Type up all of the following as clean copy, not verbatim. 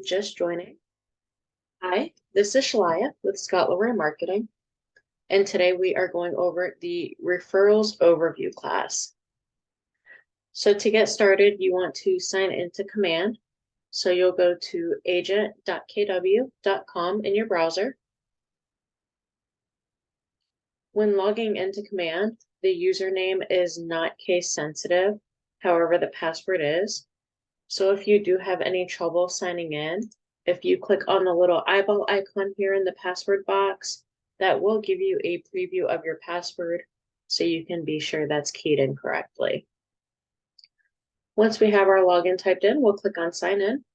Just joining. Hi, this is Shalaya with Scott Lower Marketing, and today we are going over the Referrals Overview class. So to get started, you want to sign into Command. So you'll go to agent.kw.com in your browser. When logging into Command, the username is not case sensitive. However, the password is. So if you do have any trouble signing in, if you click on the little eyeball icon here in the password box, that will give you a preview of your password so you can be sure that's keyed in correctly. Once we have our login typed in, we'll click on sign in.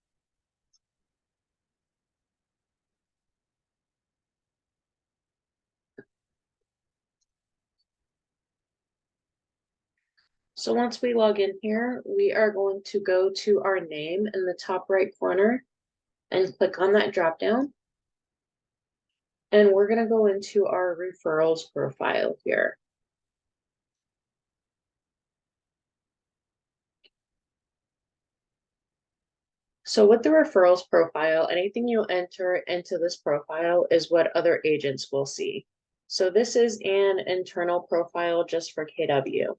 So once we log in here, we are going to go to our name in the top right corner and click on that drop down. And we're going to go into our referrals profile here. So with the referrals profile, anything you enter into this profile is what other agents will see. So this is an internal profile just for KW.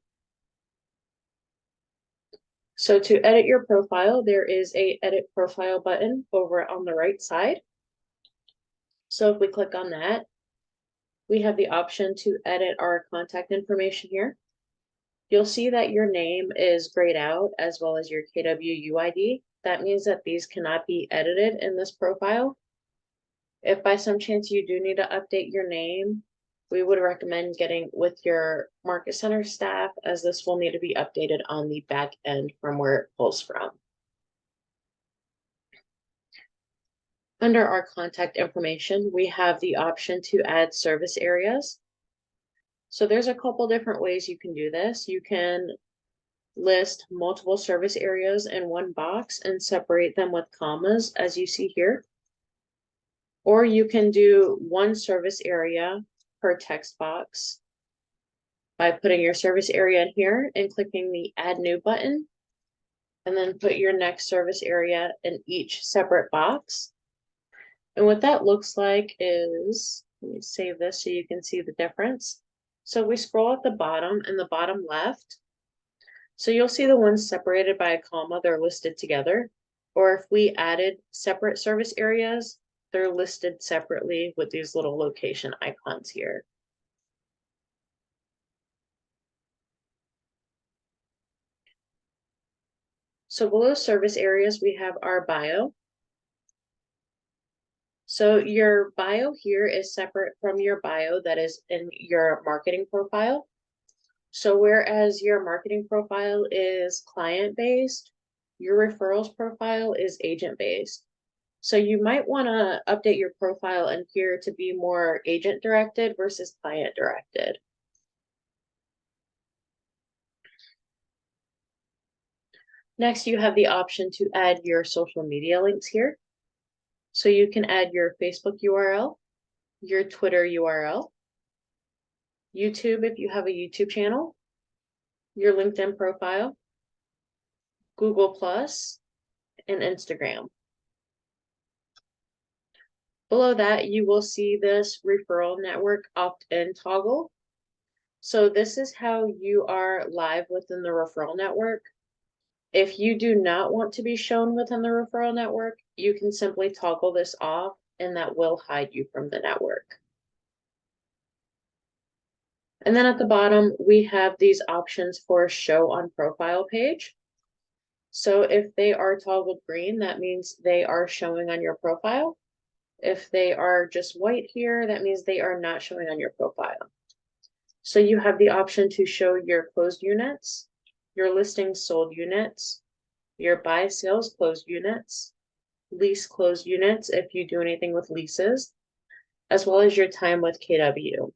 So to edit your profile, there is a edit profile button over on the right side. So if we click on that, we have the option to edit our contact information here. You'll see that your name is grayed out as well as your KW UID. That means that these cannot be edited in this profile. If by some chance you do need to update your name, we would recommend getting with your Market Center staff, as this will need to be updated on the back end from where it pulls from. Under our contact information, we have the option to add service areas. So there's a couple different ways you can do this. You can list multiple service areas in one box and separate them with commas, as you see here. Or you can do one service area per text box by putting your service area in here and clicking the Add New button, and then put your next service area in each separate box. And what that looks like is, let me save this so you can see the difference. So we scroll at the bottom, in the bottom left, so you'll see the ones separated by a comma, they're listed together. Or if we added separate service areas, they're listed separately with these little location icons here. So below service areas, we have our bio. So your bio here is separate from your bio that is in your marketing profile. So whereas your marketing profile is client-based, your referrals profile is agent-based. So you might want to update your profile in here to be more agent-directed versus client-directed. Next, you have the option to add your social media links here. So you can add your Facebook URL, your Twitter URL, YouTube if you have a YouTube channel, your LinkedIn profile, Google+, and Instagram. Below that, you will see this Referral Network opt-in toggle. So this is how you are live within the Referral Network. If you do not want to be shown within the Referral Network, you can simply toggle this off, and that will hide you from the network. And then at the bottom, we have these options for show on profile page. So if they are toggled green, that means they are showing on your profile. If they are just white here, that means they are not showing on your profile. So you have the option to show your closed units, your listings sold units, your buy sales closed units, lease closed units if you do anything with leases, as well as your time with KW.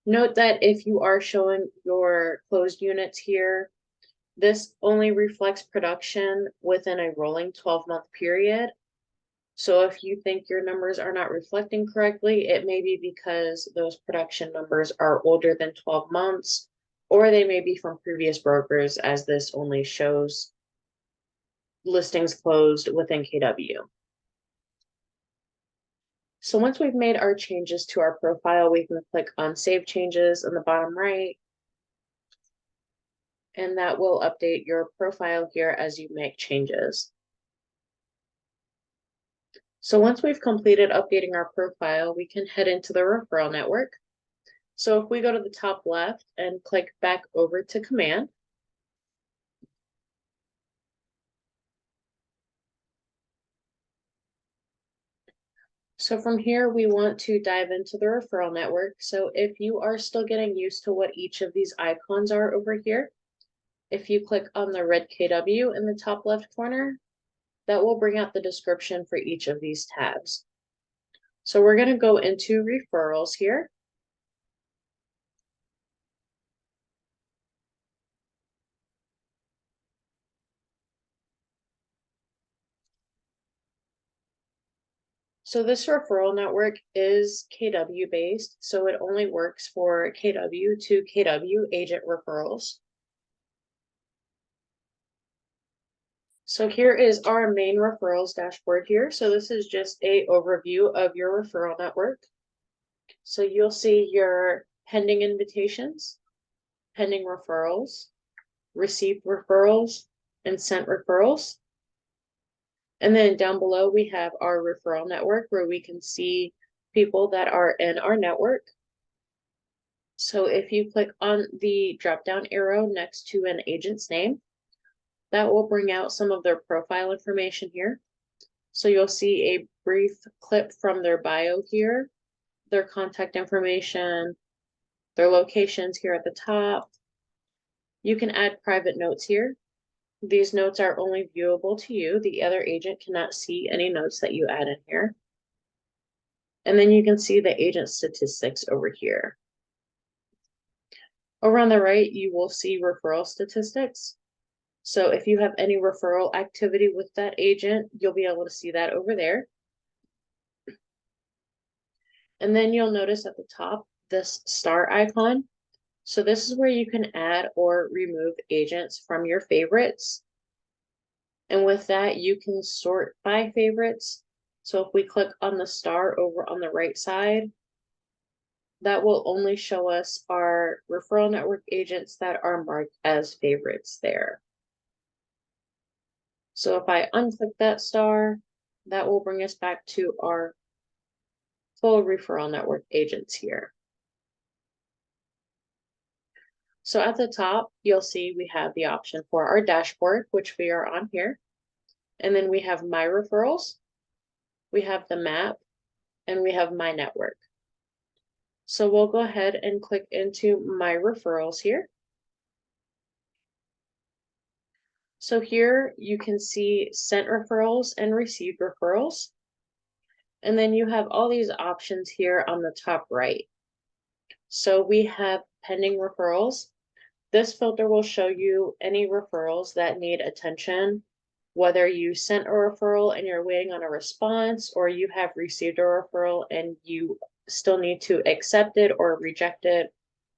Note that if you are showing your closed units here, this only reflects production within a rolling 12-month period. So if you think your numbers are not reflecting correctly, it may be because those production numbers are older than 12 months, or they may be from previous brokers, as this only shows listings closed within KW. So once we've made our changes to our profile, we can click on Save Changes in the bottom right, and that will update your profile here as you make changes. So once we've completed updating our profile, we can head into the referral network. So if we go to the top left and click back over to command, so from here, we want to dive into the referral network. So if you are still getting used to what each of these icons are over here, if you click on the red KW in the top left corner, that will bring out the description for each of these tabs. So we're going to go into referrals here. So this referral network is KW based, so it only works for KW to KW agent referrals. So here is our main referrals dashboard here. So this is just an overview of your referral network. So you'll see your pending invitations, pending referrals, received referrals, and sent referrals. And then down below, we have our referral network where we can see people that are in our network. So if you click on the drop-down arrow next to an agent's name, that will bring out some of their profile information here. So you'll see a brief clip from their bio here, their contact information, their locations here at the top. You can add private notes here. These notes are only viewable to you. The other agent cannot see any notes that you add in here. And then you can see the agent statistics over here. Over on the right, you will see referral statistics. So if you have any referral activity with that agent, you'll be able to see that over there. And then you'll notice at the top, this star icon. So this is where you can add or remove agents from your favorites. And with that, you can sort by favorites. So if we click on the star over on the right side, that will only show us our referral network agents that are marked as favorites there. So if I unclick that star, that will bring us back to our full referral network agents here. So at the top, you'll see we have the option for our dashboard, which we are on here. And then we have my referrals, we have the map, and we have my network. So we'll go ahead and click into my referrals here. So here you can see sent referrals and received referrals. And then you have all these options here on the top right. So we have pending referrals. This filter will show you any referrals that need attention, whether you sent a referral and you're waiting on a response, or you have received a referral and you still need to accept it or reject it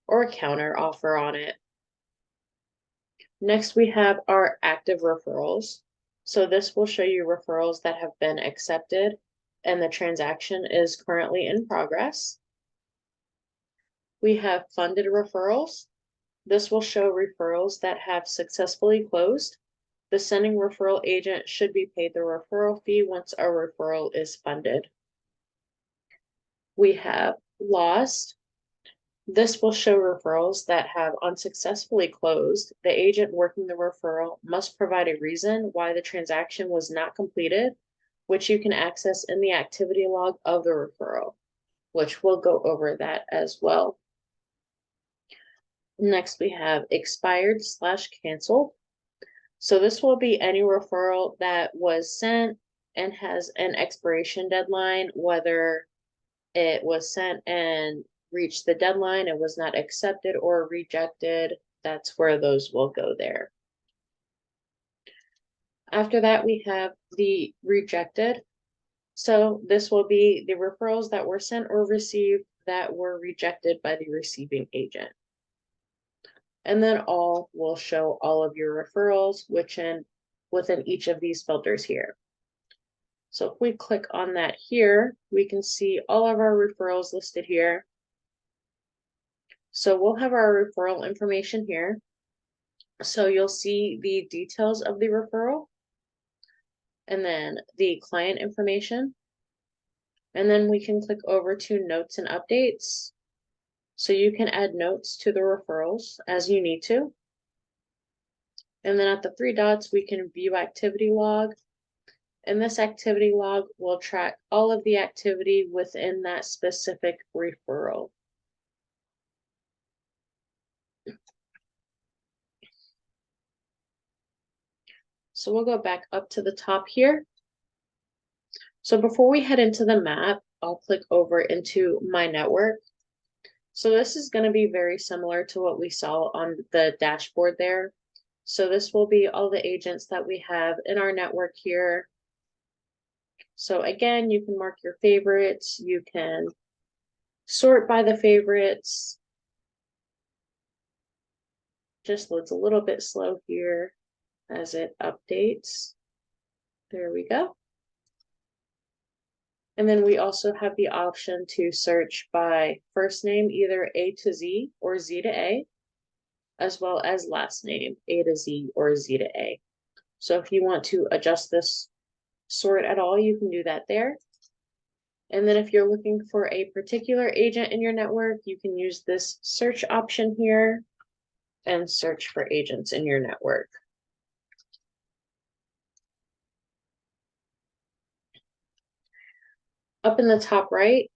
or counter offer on it. Next, we have our active referrals. So this will show you referrals that have been accepted and the transaction is currently in progress. We have funded referrals. This will show referrals that have successfully closed. The sending referral agent should be paid the referral fee once our referral is funded. We have lost. This will show referrals that have unsuccessfully closed. The agent working the referral must provide a reason why the transaction was not completed, which you can access in the activity log of the referral, which we'll go over that as well. Next, we have expired/canceled. So this will be any referral that was sent and has an expiration deadline, whether it was sent and reached the deadline and was not accepted or rejected. That's where those will go there. After that, we have the rejected. So this will be the referrals that were sent or received that were rejected by the receiving agent. And then all will show all of your referrals, which in within each of these filters here. So if we click on that here, we can see all of our referrals listed here. So we'll have our referral information here. So you'll see the details of the referral, and then the client information. And then we can click over to notes and updates. So you can add notes to the referrals as you need to. And then at the three dots, we can view activity log. And this activity log will track all of the activity within that specific referral. So we'll go back up to the top here. So before we head into the map, I'll click over into my network. So this is going to be very similar to what we saw on the dashboard there. So this will be all the agents that we have in our network here. So again, you can mark your favorites, you can sort by the favorites. Just loads a little bit slow here as it updates. There we go. And then we also have the option to search by first name, either A to Z or Z to A, as well as last name, A to Z or Z to A. So if you want to adjust this sort at all, you can do that there. And then if you're looking for a particular agent in your network, you can use this search option here and search for agents in your network. Up in the top right,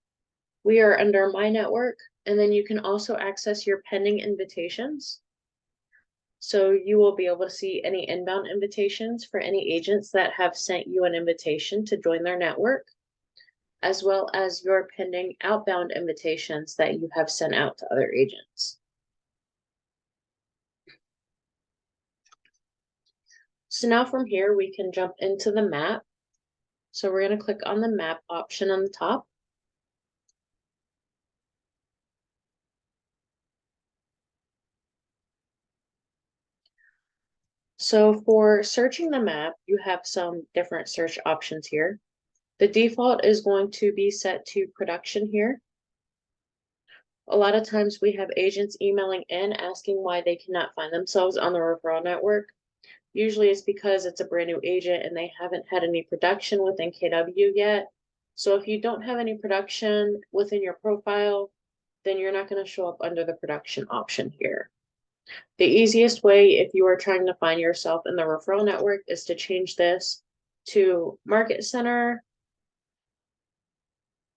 we are under My Network, and then you can also access your pending invitations. So you will be able to see any inbound invitations for any agents that have sent you an invitation to join their network, as well as your pending outbound invitations that you have sent out to other agents. So now from here, we can jump into the map. So we're going to click on the map option on the top. So for searching the map, you have some different search options here. The default is going to be set to production here. A lot of times we have agents emailing in asking why they cannot find themselves on the referral network. Usually it's because it's a brand new agent and they haven't had any production within KW yet. So if you don't have any production within your profile, then you're not going to show up under the production option here. The easiest way if you are trying to find yourself in the referral network is to change this to Market Center.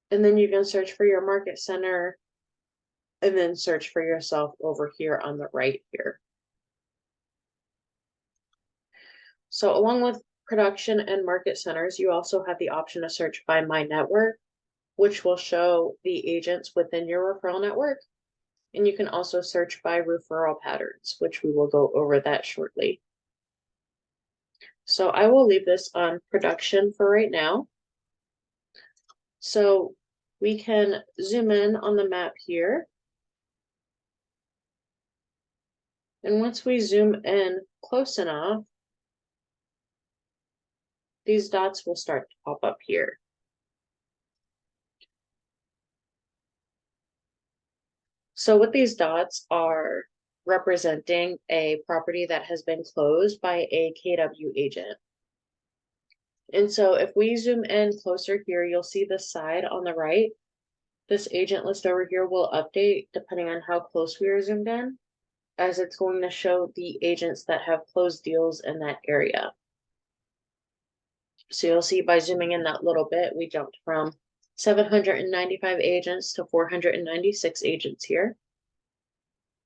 And then you can search for your Market Center and then search for yourself over here on the right here. So along with production and market centers, you also have the option to search by My Network, which will show the agents within your referral network. And you can also search by referral patterns, which we will go over that shortly. So I will leave this on production for right now. So we can zoom in on the map here. And once we zoom in close enough, these dots will start to pop up here. So what these dots are representing a property that has been closed by a KW agent. And so if we zoom in closer here, you'll see the side on the right. This agent list over here will update depending on how close we are zoomed in, as it's going to show the agents that have closed deals in that area. So you'll see by zooming in that little bit, we jumped from 795 agents to 496 agents here.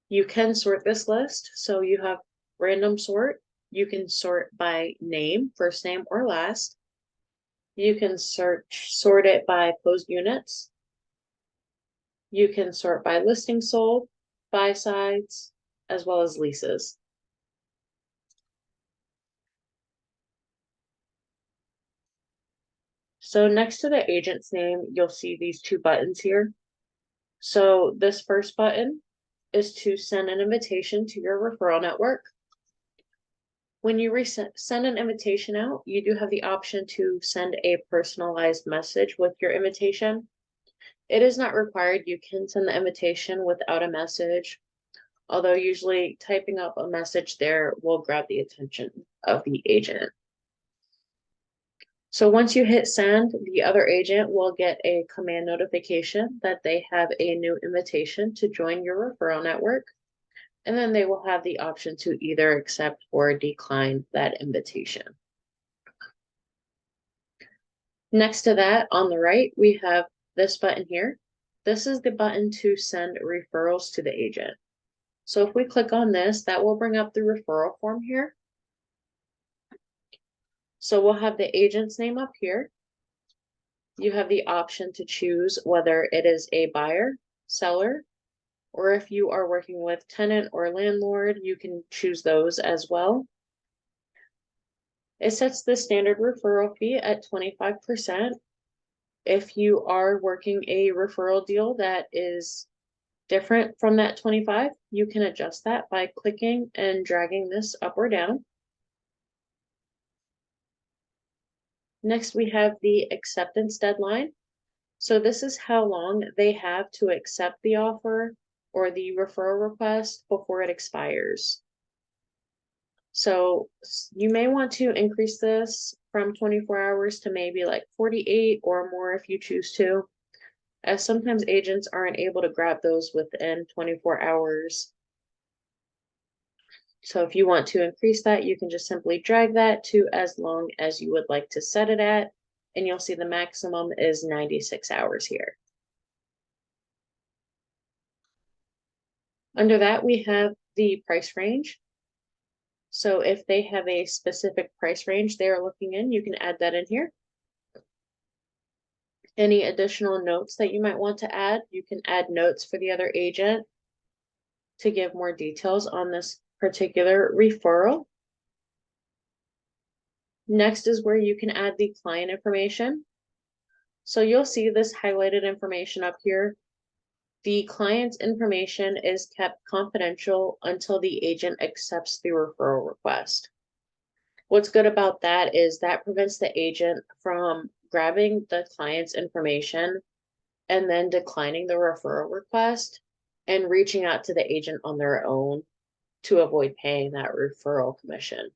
You can sort this list. So you have random sort. You can sort by name, first name or last. You can sort it by closed units. You can sort by listing sold, buy sides, as well as leases. So next to the agent's name, you'll see these two buttons here. So this first button is to send an invitation to your referral network. When you send an invitation out, you do have the option to send a personalized message with your invitation. It is not required. You can send the invitation without a message, although usually typing up a message there will grab the attention of the agent. So once you hit send, the other agent will get a command notification that they have a new invitation to join your referral network, and then they will have the option to either accept or decline that invitation. Next to that, on the right, we have this button here. This is the button to send referrals to the agent. So if we click on this, that will bring up the referral form here. So we'll have the agent's name up here. You have the option to choose whether it is a buyer, seller, or if you are working with tenant or landlord, you can choose those as well. It sets the standard referral fee at 25%. If you are working a referral deal that is different from that 25, you can adjust that by clicking and dragging this up or down. Next, we have the acceptance deadline. So this is how long they have to accept the offer or the referral request before it expires. So you may want to increase this from 24 hours to maybe like 48 or more if you choose to, as sometimes agents aren't able to grab those within 24 hours. So if you want to increase that, you can just simply drag that to as long as you would like to set it at, and you'll see the maximum is 96 hours here. Under that, we have the price range. So if they have a specific price range they are looking in, you can add that in here. Any additional notes that you might want to add, you can add notes for the other agent to give more details on this particular referral. Next is where you can add the client information. So you'll see this highlighted information up here. The client's information is kept confidential until the agent accepts the referral request. What's good about that is that prevents the agent from grabbing the client's information and then declining the referral request and reaching out to the agent on their own to avoid paying that referral commission.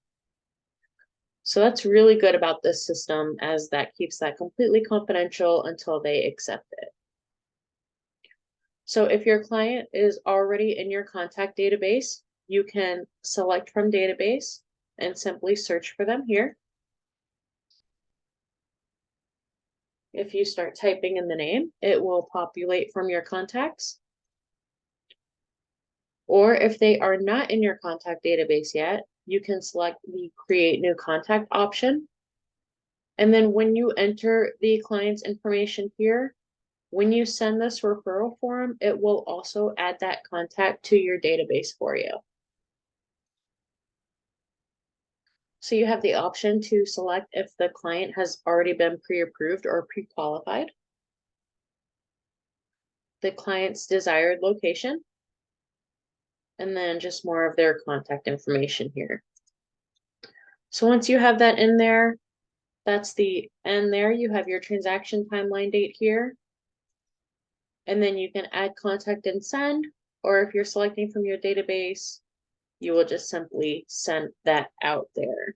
So that's really good about this system, as that keeps that completely confidential until they accept it. So if your client is already in your contact database, you can select from database and simply search for them here. If you start typing in the name, it will populate from your contacts. Or if they are not in your contact database yet, you can select the Create New Contact option. And then when you enter the client's information here, when you send this referral form, it will also add that contact to your database for you. So you have the option to select if the client has already been pre-approved or pre-qualified, the client's desired location, and then just more of their contact information here. So once you have that in there, that's the end there. You have your transaction timeline date here. And then you can add contact and send, or if you're selecting from your database, you will just simply send that out there.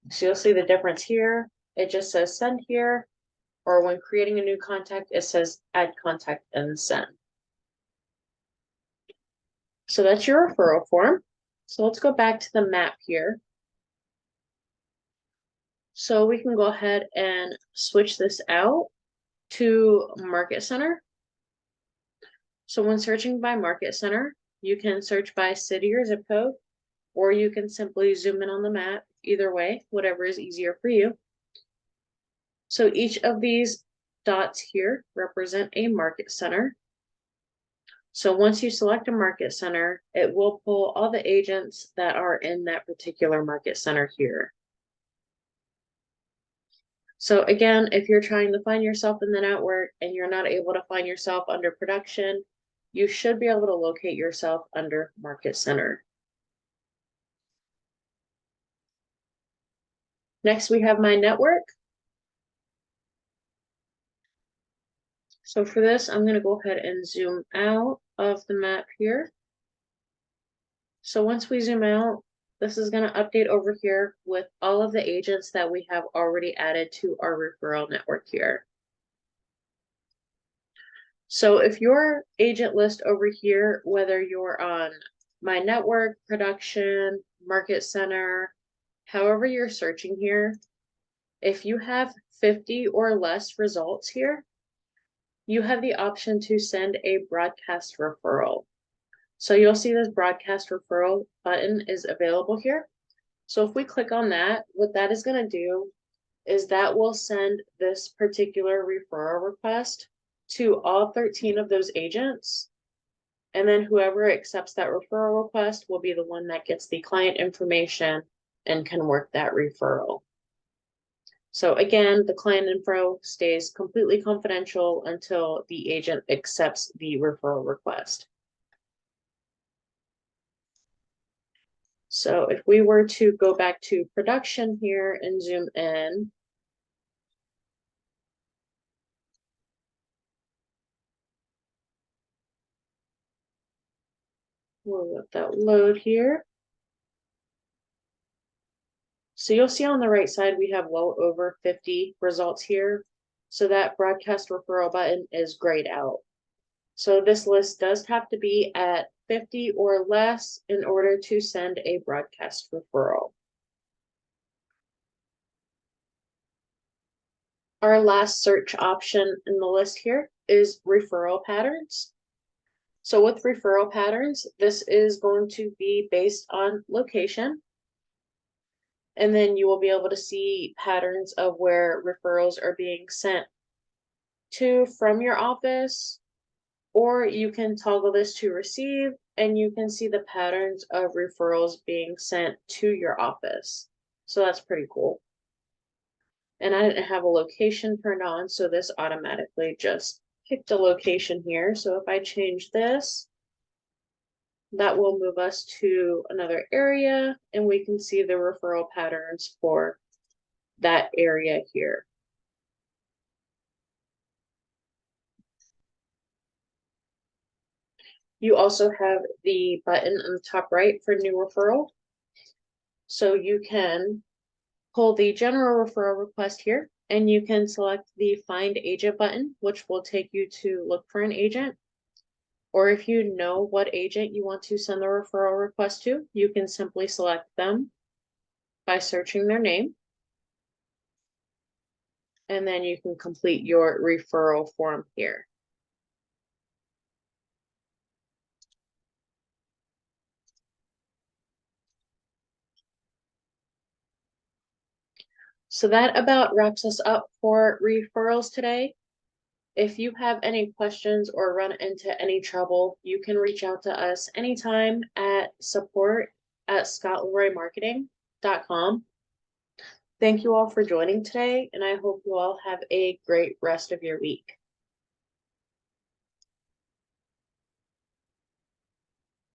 So you'll see the difference here. It just says send here, or when creating a new contact, it says add contact and send. So that's your referral form. So let's go back to the map here. So we can go ahead and switch this out to Market Center. So when searching by Market Center, you can search by city or zip code, or you can simply zoom in on the map. Either way, whatever is easier for you. So each of these dots here represent a market center. So once you select a market center, it will pull all the agents that are in that particular market center here. So again, if you're trying to find yourself in the network and you're not able to find yourself under production, you should be able to locate yourself under Market Center. Next, we have my network. So for this, I'm going to go ahead and zoom out of the map here. So once we zoom out, this is going to update over here with all of the agents that we have already added to our referral network here. So if your agent list over here, whether you're on my network, production, market center, however you're searching here, if you have 50 or less results here, you have the option to send a broadcast referral. So you'll see this broadcast referral button is available here. So if we click on that, what that is going to do is that will send this particular referral request to all 13 of those agents. And then whoever accepts that referral request will be the one that gets the client information and can work that referral. So again, the client info stays completely confidential until the agent accepts the referral request. So if we were to go back to production here and zoom in, we'll let that load here. So you'll see on the right side, we have well over 50 results here. So that broadcast referral button is grayed out. So this list does have to be at 50 or less in order to send a broadcast referral. Our last search option in the list here is referral patterns. So with referral patterns, this is going to be based on location. And then you will be able to see patterns of where referrals are being sent to from your office, or you can toggle this to receive and you can see the patterns of referrals being sent to your office. So that's pretty cool. And I didn't have a location turned on, so this automatically just picked a location here. So if I change this, that will move us to another area and we can see the referral patterns for that area here. You also have the button on the top right for new referral. So you can pull the general referral request here and you can select the find agent button, which will take you to look for an agent. Or if you know what agent you want to send the referral request to, you can simply select them by searching their name. And then you can complete your referral form here. So that about wraps us up for referrals today. If you have any questions or run into any trouble, you can reach out to us anytime at support@scottleroymarketing.com. Thank you all for joining today, and I hope you all have a great rest of your week.